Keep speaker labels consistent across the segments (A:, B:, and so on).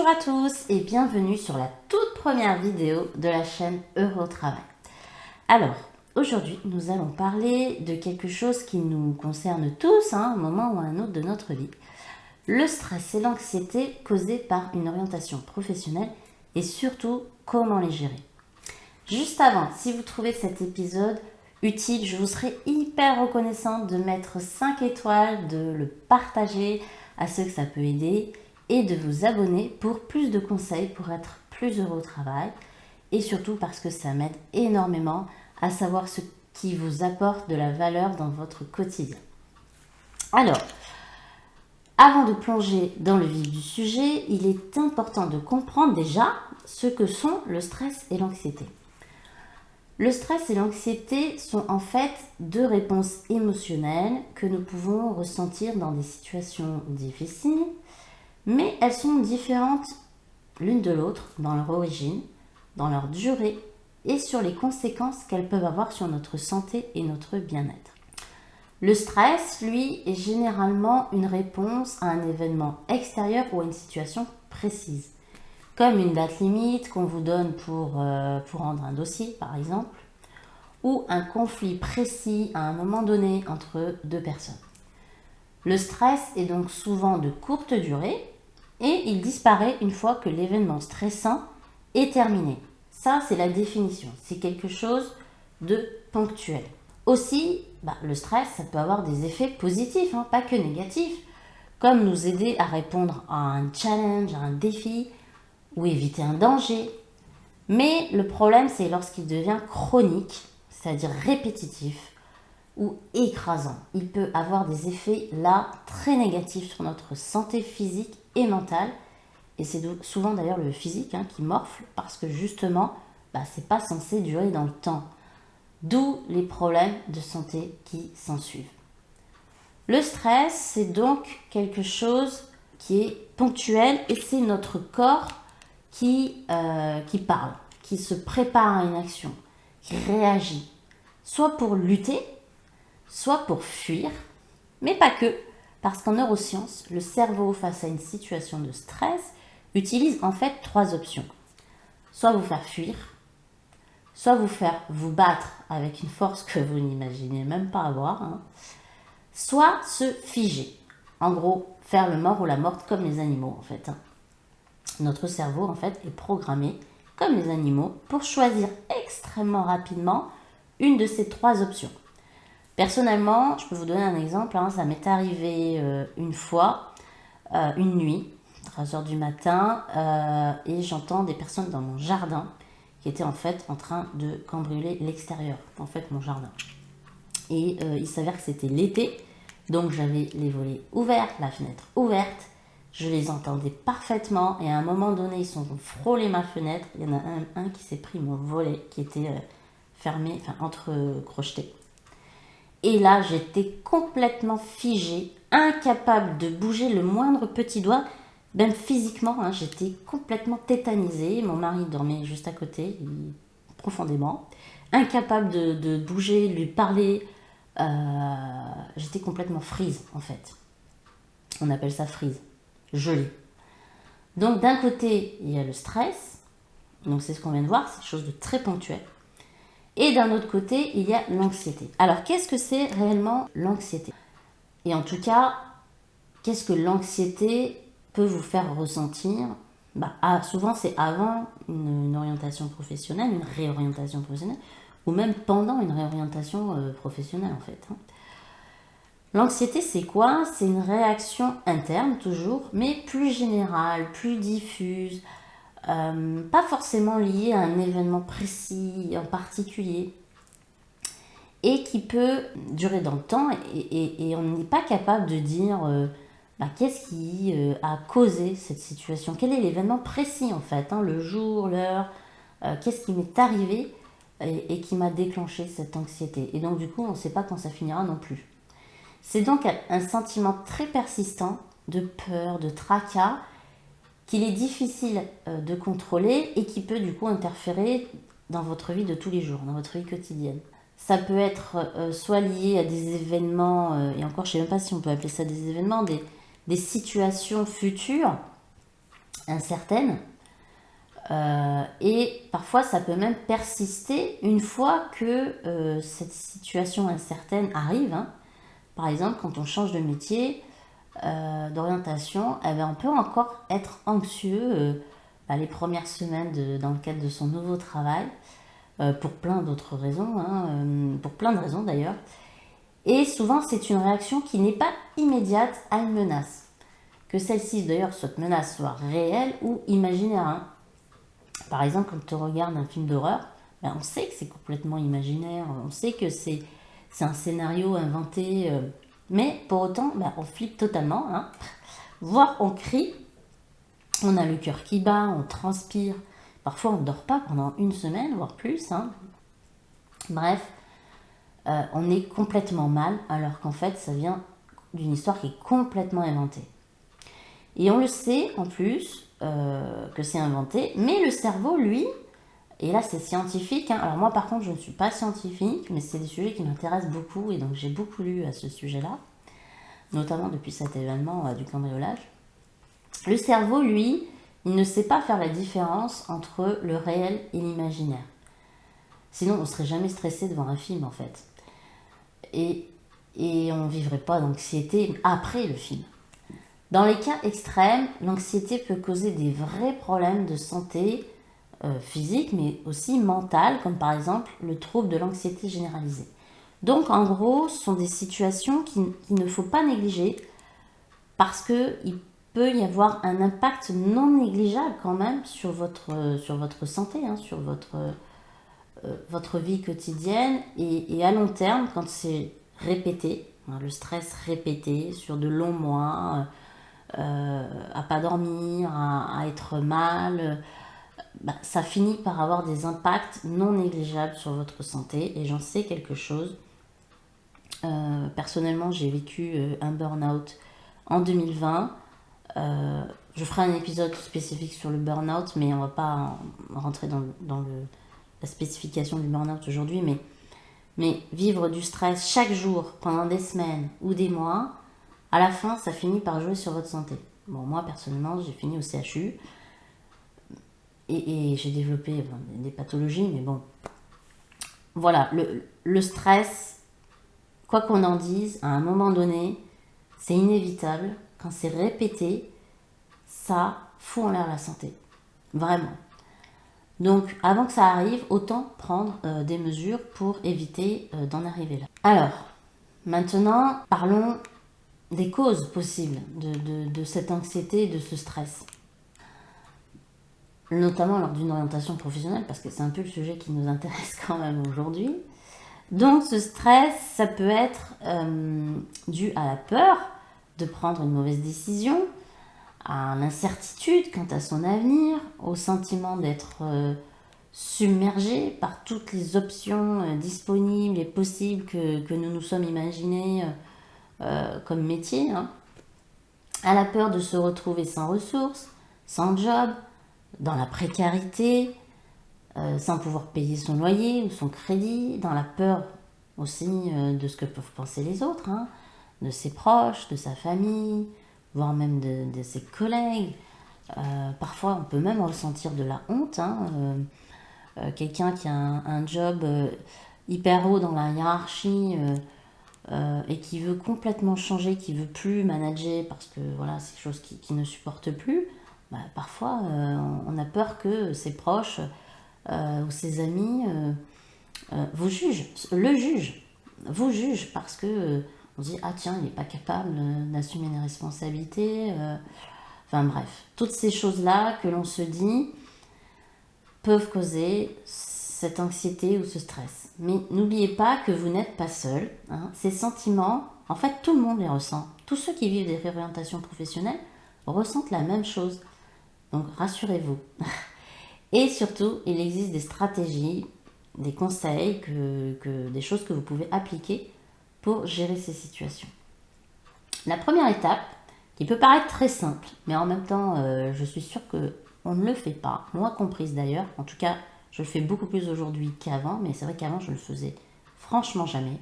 A: Bonjour à tous et bienvenue sur la toute première vidéo de la chaîne Heureux au Travail. Alors, aujourd'hui, nous allons parler de quelque chose qui nous concerne tous, à un moment ou à un autre de notre vie. Le stress et l'anxiété causés par une orientation professionnelle et surtout, comment les gérer. Juste avant, si vous trouvez cet épisode utile, je vous serais hyper reconnaissante de mettre 5 étoiles, de le partager à ceux que ça peut aider et de vous abonner pour plus de conseils pour être plus heureux au travail et surtout parce que ça m'aide énormément à savoir ce qui vous apporte de la valeur dans votre quotidien. Alors, avant de plonger dans le vif du sujet, il est important de comprendre déjà ce que sont le stress et l'anxiété. Le stress et l'anxiété sont en fait deux réponses émotionnelles que nous pouvons ressentir dans des situations difficiles, mais elles sont différentes l'une de l'autre dans leur origine, dans leur durée et sur les conséquences qu'elles peuvent avoir sur notre santé et notre bien-être. Le stress, lui, est généralement une réponse à un événement extérieur ou à une situation précise, comme une date limite qu'on vous donne pour rendre un dossier, par exemple, ou un conflit précis à un moment donné entre deux personnes. Le stress est donc souvent de courte durée et il disparaît une fois que l'événement stressant est terminé. Ça, c'est la définition. C'est quelque chose de ponctuel. Aussi, le stress, ça peut avoir des effets positifs, pas que négatifs, comme nous aider à répondre à un challenge, à un défi ou éviter un danger. Mais le problème, c'est lorsqu'il devient chronique, c'est-à-dire répétitif ou écrasant. Il peut avoir des effets là très négatifs sur notre santé physique et mentale. Et c'est souvent d'ailleurs le physique qui morfle parce que justement, c'est pas censé durer dans le temps. D'où les problèmes de santé qui s'ensuivent. Le stress, c'est donc quelque chose qui est ponctuel et c'est notre corps qui parle, qui se prépare à une action, qui réagit, soit pour lutter, soit pour fuir, mais pas que, parce qu'en neurosciences, le cerveau face à une situation de stress utilise en fait 3 options. Soit vous faire fuir, soit vous battre avec une force que vous n'imaginez même pas avoir, soit se figer. En gros, faire le mort ou la morte comme les animaux en fait. Notre cerveau en fait est programmé comme les animaux pour choisir extrêmement rapidement une de ces 3 options. Personnellement, je peux vous donner un exemple, ça m'est arrivé une fois, une nuit, 3h du matin, et j'entends des personnes dans mon jardin qui étaient en fait en train de cambrioler l'extérieur, en fait mon jardin. Et il s'avère que c'était l'été, donc j'avais les volets ouverts, la fenêtre ouverte, je les entendais parfaitement et à un moment donné ils sont frôlé ma fenêtre, il y en a un qui s'est pris mon volet qui était fermé, entrecrocheté. Et là, j'étais complètement figée, incapable de bouger le moindre petit doigt, même physiquement, j'étais complètement tétanisée. Mon mari dormait juste à côté, profondément, incapable de bouger, de lui parler. J'étais complètement freeze, en fait. On appelle ça freeze, gelée. Donc, d'un côté, il y a le stress. Donc, c'est ce qu'on vient de voir, c'est quelque chose de très ponctuel. Et d'un autre côté, il y a l'anxiété. Alors, qu'est-ce que c'est réellement l'anxiété? Et en tout cas, qu'est-ce que l'anxiété peut vous faire ressentir? Souvent, c'est avant une orientation professionnelle, une réorientation professionnelle, ou même pendant une réorientation professionnelle, en fait. L'anxiété, c'est quoi? C'est une réaction interne, toujours, mais plus générale, plus diffuse, pas forcément lié à un événement précis en particulier et qui peut durer dans le temps et on n'est pas capable de dire qu'est-ce qui a causé cette situation, quel est l'événement précis en fait, le jour, l'heure, qu'est-ce qui m'est arrivé et qui m'a déclenché cette anxiété. Et donc du coup on ne sait pas quand ça finira non plus. C'est donc un sentiment très persistant de peur, de tracas qu'il est difficile de contrôler et qui peut du coup interférer dans votre vie de tous les jours, dans votre vie quotidienne. Ça peut être soit lié à des événements, et encore je ne sais même pas si on peut appeler ça des événements, des situations futures incertaine. Et parfois, ça peut même persister une fois que cette situation incertaine arrive. Hein. Par exemple, quand on change de métier, d'orientation, eh bien, on peut encore être anxieux les premières semaines dans le cadre de son nouveau travail, pour plein d'autres raisons, hein, pour plein de raisons d'ailleurs. Et souvent, c'est une réaction qui n'est pas immédiate à une menace. Que celle-ci, d'ailleurs, cette menace soit réelle ou imaginaire. Hein. Par exemple, quand on regarde un film d'horreur, ben, on sait que c'est complètement imaginaire, on sait que c'est un scénario inventé, mais pour autant, ben, on flippe totalement, hein. Voire on crie, on a le cœur qui bat, on transpire, parfois on ne dort pas pendant une semaine, voire plus. Hein. Bref, on est complètement mal, alors qu'en fait, ça vient d'une histoire qui est complètement inventée. Et on le sait en plus que c'est inventé, mais le cerveau, lui, et là c'est scientifique, hein. Alors moi par contre je ne suis pas scientifique, mais c'est des sujets qui m'intéressent beaucoup, et donc j'ai beaucoup lu à ce sujet-là, notamment depuis cet événement du cambriolage. Le cerveau, lui, il ne sait pas faire la différence entre le réel et l'imaginaire. Sinon on ne serait jamais stressé devant un film en fait. Et on ne vivrait pas d'anxiété après le film. Dans les cas extrêmes, l'anxiété peut causer des vrais problèmes de santé physique, mais aussi mentale, comme par exemple le trouble de l'anxiété généralisée. Donc en gros, ce sont des situations qu'il ne faut pas négliger, parce qu'il peut y avoir un impact non négligeable quand même sur votre santé, hein, sur votre vie quotidienne, et à long terme, quand c'est répété, hein, le stress répété sur de longs mois, à pas dormir, à être mal, ça finit par avoir des impacts non négligeables sur votre santé, et j'en sais quelque chose. Personnellement, j'ai vécu un burn-out en 2020. Je ferai un épisode spécifique sur le burn-out, mais on ne va pas rentrer dans la spécification du burn-out aujourd'hui, mais vivre du stress chaque jour pendant des semaines ou des mois, à la fin, ça finit par jouer sur votre santé. Bon, moi, personnellement, j'ai fini au CHU et j'ai développé des pathologies, mais bon. Voilà, le stress, quoi qu'on en dise, à un moment donné, c'est inévitable. Quand c'est répété, ça fout en l'air la santé. Vraiment. Donc, avant que ça arrive, autant prendre des mesures pour éviter d'en arriver là. Alors, maintenant, parlons des causes possibles de cette anxiété et de ce stress. Notamment lors d'une orientation professionnelle, parce que c'est un peu le sujet qui nous intéresse quand même aujourd'hui. Donc ce stress, ça peut être dû à la peur de prendre une mauvaise décision, à l'incertitude quant à son avenir, au sentiment d'être submergé par toutes les options disponibles et possibles que nous nous sommes imaginées comme métier, hein. À la peur de se retrouver sans ressources, sans job, dans la précarité, sans pouvoir payer son loyer ou son crédit, dans la peur aussi de ce que peuvent penser les autres, hein, de ses proches, de sa famille, voire même de ses collègues. Parfois, on peut même ressentir de la honte. Hein, quelqu'un qui a un job hyper haut dans la hiérarchie et qui veut complètement changer, qui veut plus manager parce que voilà, c'est quelque chose qui ne supporte plus. Parfois, on a peur que ses proches ou ses amis vous jugent parce que on se dit ah tiens, il n'est pas capable d'assumer les responsabilités. Enfin bref, toutes ces choses-là que l'on se dit peuvent causer cette anxiété ou ce stress. Mais n'oubliez pas que vous n'êtes pas seul, hein. Ces sentiments, en fait, tout le monde les ressent. Tous ceux qui vivent des réorientations professionnelles ressentent la même chose. Donc rassurez-vous. Et surtout, il existe des stratégies, des conseils, des choses que vous pouvez appliquer pour gérer ces situations. La première étape, qui peut paraître très simple, mais en même temps, je suis sûre qu'on ne le fait pas, moi comprise d'ailleurs. En tout cas, je le fais beaucoup plus aujourd'hui qu'avant, mais c'est vrai qu'avant, je le faisais franchement jamais.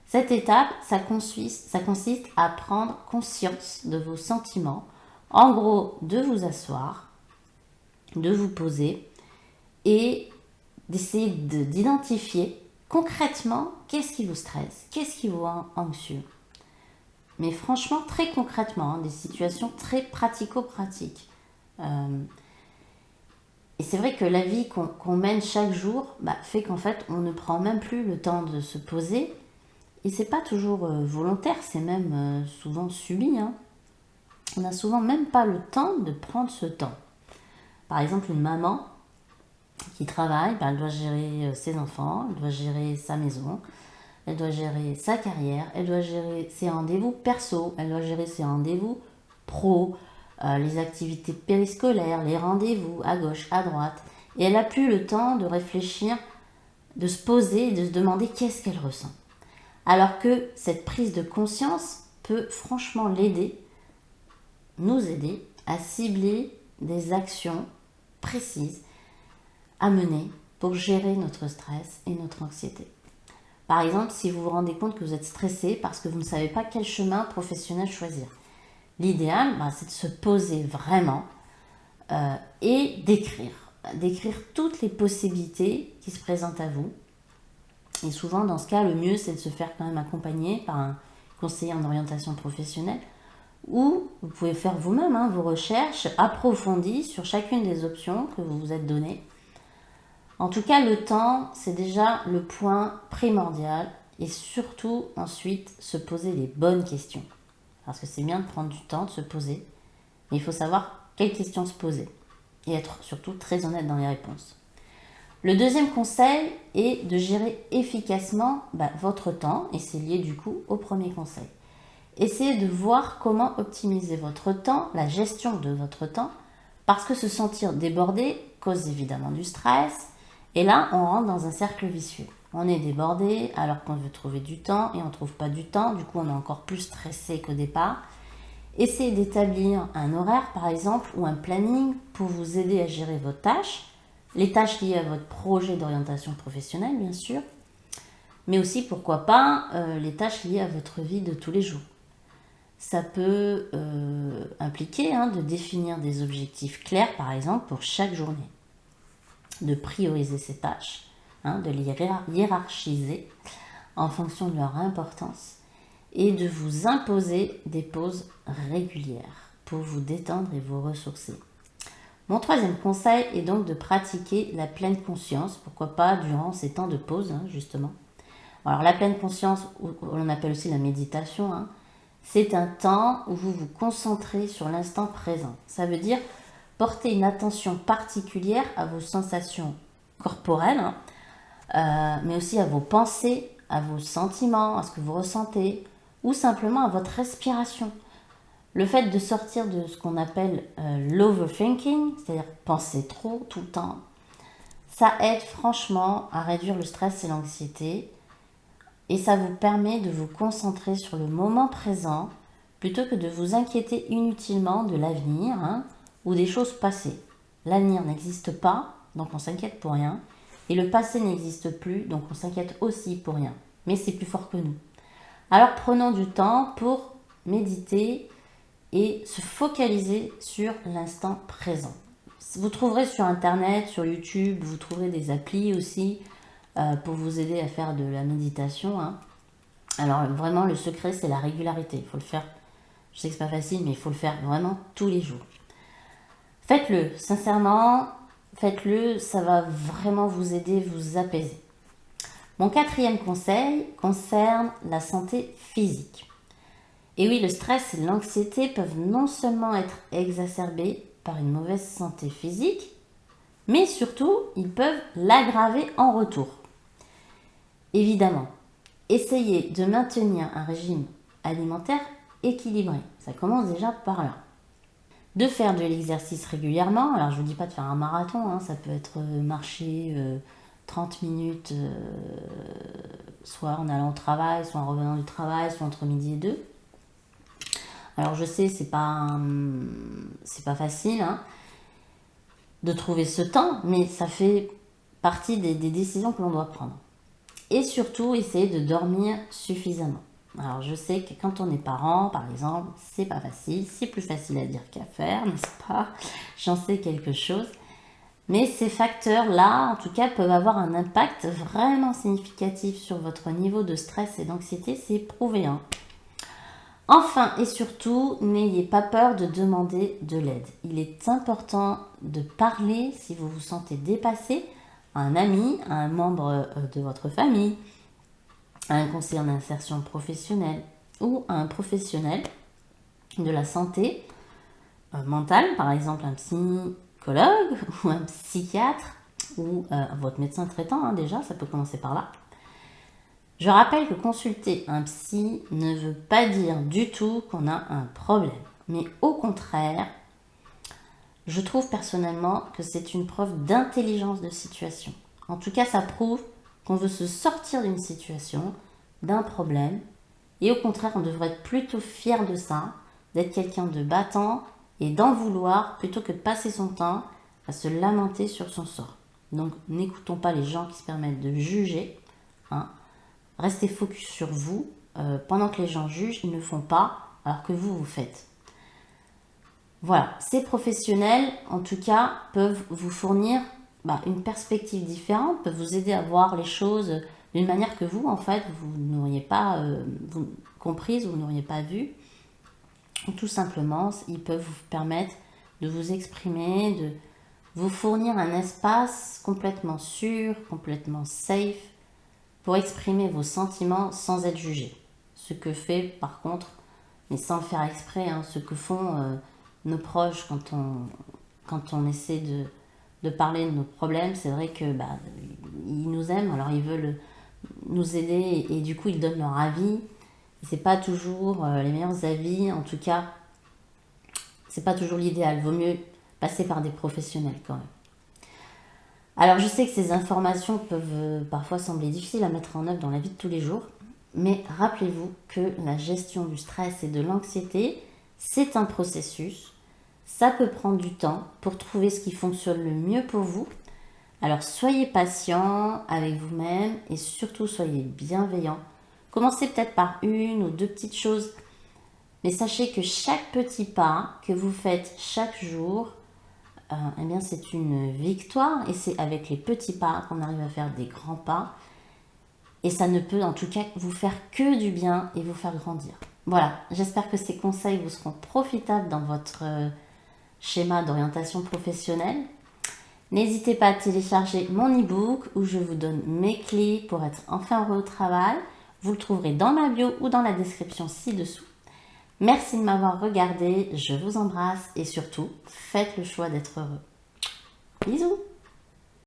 A: Cette étape, ça consiste à prendre conscience de vos sentiments En gros, de vous asseoir, de vous poser et d'essayer d'identifier concrètement qu'est-ce qui vous stresse, qu'est-ce qui vous rend anxieux. Mais franchement, très concrètement, des situations très pratico-pratiques. Et c'est vrai que la vie qu'on mène chaque jour fait qu'en fait, on ne prend même plus le temps de se poser. Et c'est pas toujours volontaire, c'est même souvent subi. On n'a souvent même pas le temps de prendre ce temps. Par exemple, une maman qui travaille, elle doit gérer ses enfants, elle doit gérer sa maison, elle doit gérer sa carrière, elle doit gérer ses rendez-vous perso, elle doit gérer ses rendez-vous pro, les activités périscolaires, les rendez-vous à gauche, à droite. Et elle n'a plus le temps de réfléchir, de se poser et de se demander qu'est-ce qu'elle ressent. Alors que cette prise de conscience peut franchement nous aider à cibler des actions précises à mener pour gérer notre stress et notre anxiété. Par exemple, si vous vous rendez compte que vous êtes stressé parce que vous ne savez pas quel chemin professionnel choisir, l'idéal, c'est de se poser vraiment et d'écrire toutes les possibilités qui se présentent à vous. Et souvent, dans ce cas, le mieux, c'est de se faire quand même accompagner par un conseiller en orientation professionnelle, ou vous pouvez faire vous-même vos recherches approfondies sur chacune des options que vous vous êtes données. En tout cas, le temps, c'est déjà le point primordial, et surtout ensuite se poser les bonnes questions. Parce que c'est bien de prendre du temps, de se poser, mais il faut savoir quelles questions se poser et être surtout très honnête dans les réponses. Le deuxième conseil est de gérer efficacement votre temps, et c'est lié du coup au premier conseil. Essayez de voir comment optimiser votre temps, la gestion de votre temps, parce que se sentir débordé cause évidemment du stress, et là on rentre dans un cercle vicieux. On est débordé alors qu'on veut trouver du temps et on ne trouve pas du temps, du coup on est encore plus stressé qu'au départ. Essayez d'établir un horaire par exemple ou un planning pour vous aider à gérer vos tâches, les tâches liées à votre projet d'orientation professionnelle bien sûr, mais aussi pourquoi pas les tâches liées à votre vie de tous les jours. Ça peut impliquer de définir des objectifs clairs par exemple pour chaque journée, de prioriser ces tâches, de les hiérarchiser en fonction de leur importance et de vous imposer des pauses régulières pour vous détendre et vous ressourcer. Mon troisième conseil est donc de pratiquer la pleine conscience, pourquoi pas durant ces temps de pause justement. Alors la pleine conscience, on appelle aussi la méditation, c'est un temps où vous vous concentrez sur l'instant présent. Ça veut dire porter une attention particulière à vos sensations corporelles, mais aussi à vos pensées, à vos sentiments, à ce que vous ressentez, ou simplement à votre respiration. Le fait de sortir de ce qu'on appelle l'overthinking, c'est-à-dire penser trop tout le temps, ça aide franchement à réduire le stress et l'anxiété, et ça vous permet de vous concentrer sur le moment présent plutôt que de vous inquiéter inutilement de l'avenir ou des choses passées. L'avenir n'existe pas, donc on s'inquiète pour rien, et le passé n'existe plus, donc on s'inquiète aussi pour rien. Mais c'est plus fort que nous. Alors prenons du temps pour méditer et se focaliser sur l'instant présent. Vous trouverez sur internet, sur YouTube, vous trouverez des applis aussi pour vous aider à faire de la méditation. Alors vraiment le secret c'est la régularité, il faut le faire, je sais que c'est pas facile mais il faut le faire vraiment tous les jours. Faites-le, sincèrement, faites-le, ça va vraiment vous aider, vous apaiser. Mon quatrième conseil concerne la santé physique. Et oui, le stress et l'anxiété peuvent non seulement être exacerbés par une mauvaise santé physique, mais surtout, ils peuvent l'aggraver en retour. Évidemment, essayez de maintenir un régime alimentaire équilibré. Ça commence déjà par là. De faire de l'exercice régulièrement. Alors, je ne vous dis pas de faire un marathon, ça peut être marcher 30 minutes, soit en allant au travail, soit en revenant du travail, soit entre midi et 2. Alors je sais, c'est pas facile de trouver ce temps, mais ça fait partie des décisions que l'on doit prendre. Et surtout, essayer de dormir suffisamment. Alors je sais que quand on est parent, par exemple, c'est pas facile, c'est plus facile à dire qu'à faire, n'est-ce pas? J'en sais quelque chose. Mais ces facteurs-là, en tout cas, peuvent avoir un impact vraiment significatif sur votre niveau de stress et d'anxiété, c'est prouvé, hein. Enfin et surtout, n'ayez pas peur de demander de l'aide. Il est important de parler si vous vous sentez dépassé à un ami, à un membre de votre famille, à un conseiller en insertion professionnelle ou à un professionnel de la santé mentale, par exemple un psychologue ou un psychiatre ou votre médecin traitant, hein, déjà, ça peut commencer par là. Je rappelle que consulter un psy ne veut pas dire du tout qu'on a un problème, mais au contraire, je trouve personnellement que c'est une preuve d'intelligence de situation. En tout cas, ça prouve qu'on veut se sortir d'une situation, d'un problème, et au contraire, on devrait être plutôt fier de ça, d'être quelqu'un de battant et d'en vouloir plutôt que de passer son temps à se lamenter sur son sort. Donc, n'écoutons pas les gens qui se permettent de juger, hein. Restez focus sur vous. Pendant que les gens jugent, ils ne font pas, alors que vous faites. Voilà, ces professionnels, en tout cas, peuvent vous fournir une perspective différente, peuvent vous aider à voir les choses d'une manière que vous, en fait, vous n'auriez pas comprise ou n'auriez pas vue. Ou tout simplement, ils peuvent vous permettre de vous exprimer, de vous fournir un espace complètement sûr, complètement safe, pour exprimer vos sentiments sans être jugé. Ce que fait, par contre, mais sans le faire exprès, hein, ce que font nos proches quand on essaie de parler de nos problèmes, c'est vrai que ils nous aiment, alors ils veulent nous aider et du coup ils donnent leur avis. C'est pas toujours les meilleurs avis, en tout cas, c'est pas toujours l'idéal. Vaut mieux passer par des professionnels quand même. Alors je sais que ces informations peuvent parfois sembler difficiles à mettre en œuvre dans la vie de tous les jours, mais rappelez-vous que la gestion du stress et de l'anxiété, c'est un processus. Ça peut prendre du temps pour trouver ce qui fonctionne le mieux pour vous. Alors soyez patient avec vous-même et surtout soyez bienveillant. Commencez peut-être par une ou deux petites choses, mais sachez que chaque petit pas que vous faites chaque jour, eh bien c'est une victoire et c'est avec les petits pas qu'on arrive à faire des grands pas et ça ne peut en tout cas vous faire que du bien et vous faire grandir. Voilà, j'espère que ces conseils vous seront profitables dans votre schéma d'orientation professionnelle. N'hésitez pas à télécharger mon e-book où je vous donne mes clés pour être enfin heureux au travail. Vous le trouverez dans ma bio ou dans la description ci-dessous. Merci de m'avoir regardé, je vous embrasse et surtout, faites le choix d'être heureux. Bisous!